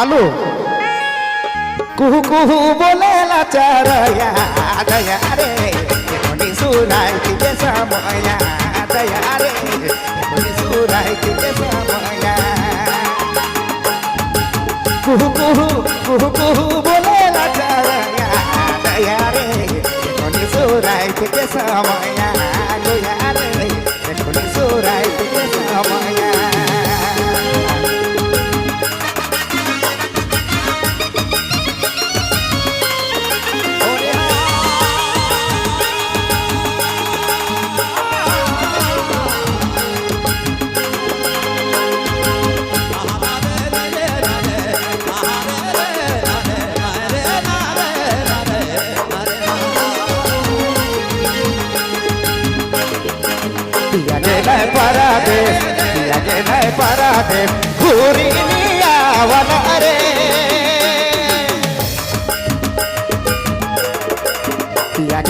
आलू कुहू कुहू बोलेला चारया दया रे कोणी सुराय तिचे समया दया रे कोणी सुराय तिचे समया कुहू कुहू कुहू कुहू बोलेला चारया दया रे कोणी सुराय तिचे समया दया रे कोणी सुराय तिचे समया परादे घुरी आवना रे पिया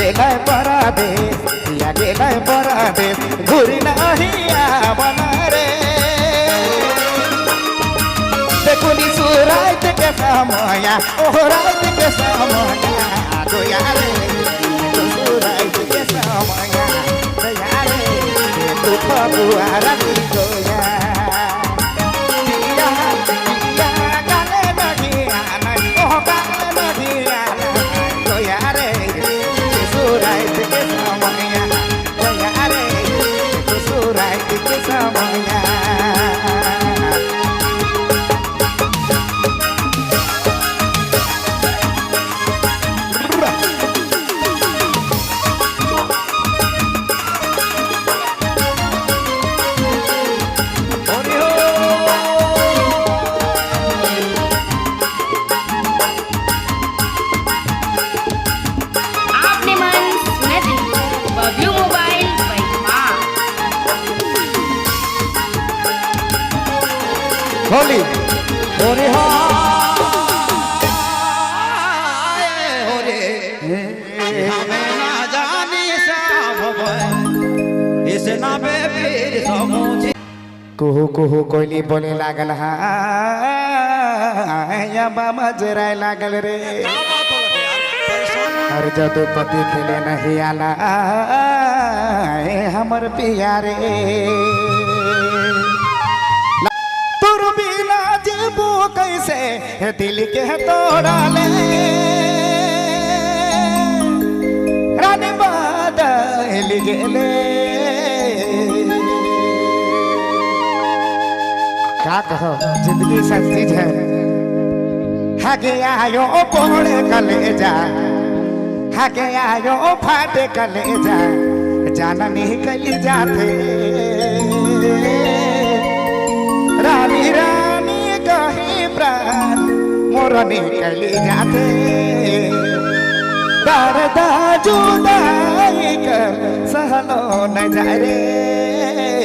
गेलाय परादे घुरी नाही आवना रे देखुनी सुरायत के समया ओहरायत के समया दोया रे सुरायत के समया दया रे तू फगुआरा दोया होली होरे होरे हमें ना जानी सब इस ना पे फिर समझे कुहू कुहू कोयली बोले लागल या बाबा जराय लागल रे हर जदू पति खेले नहीं आला हमर पिया रे जीबू कैसे दिल के तोड़ा ले रानी बदल गेले क्या कहो जिंदगी सच्ची है हागे आयो पोड़े कलेजा हागे आयो फाटे कलेजा जाना निकल जाते रानी रानी कहीं प्राण मोर निकल जाते दर्द जुदाई कर सहलो न जाए रे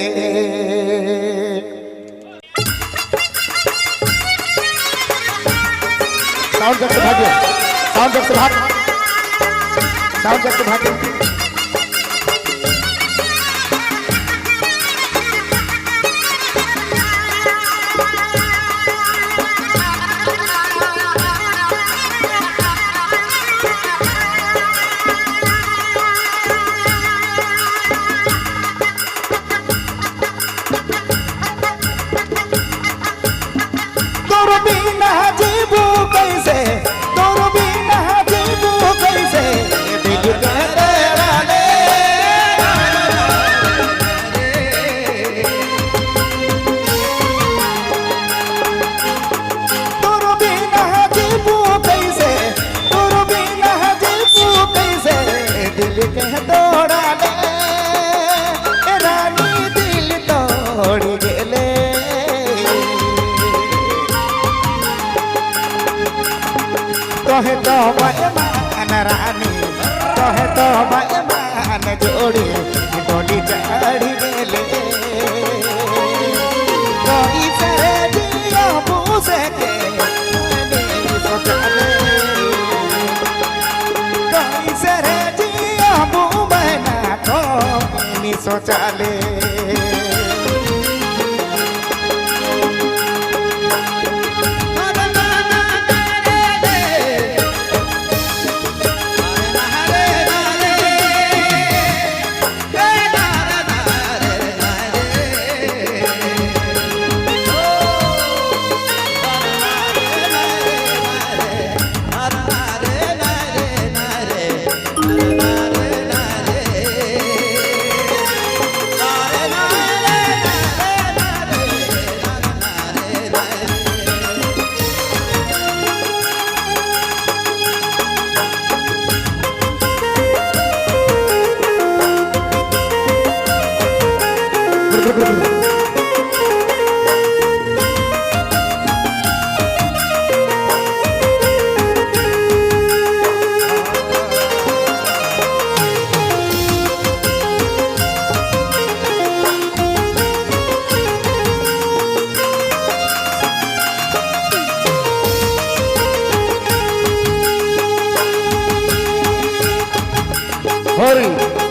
साउंड जब भाग्य साउंड जब भाग्य साउंड जब भाग्य कहे तो मान रानी कहे तो मान जोड़ी डोली चढ़ी गेले कोई से दिया पूसे के सोचले कोई से दिया बू बना तो नी सोचले হরি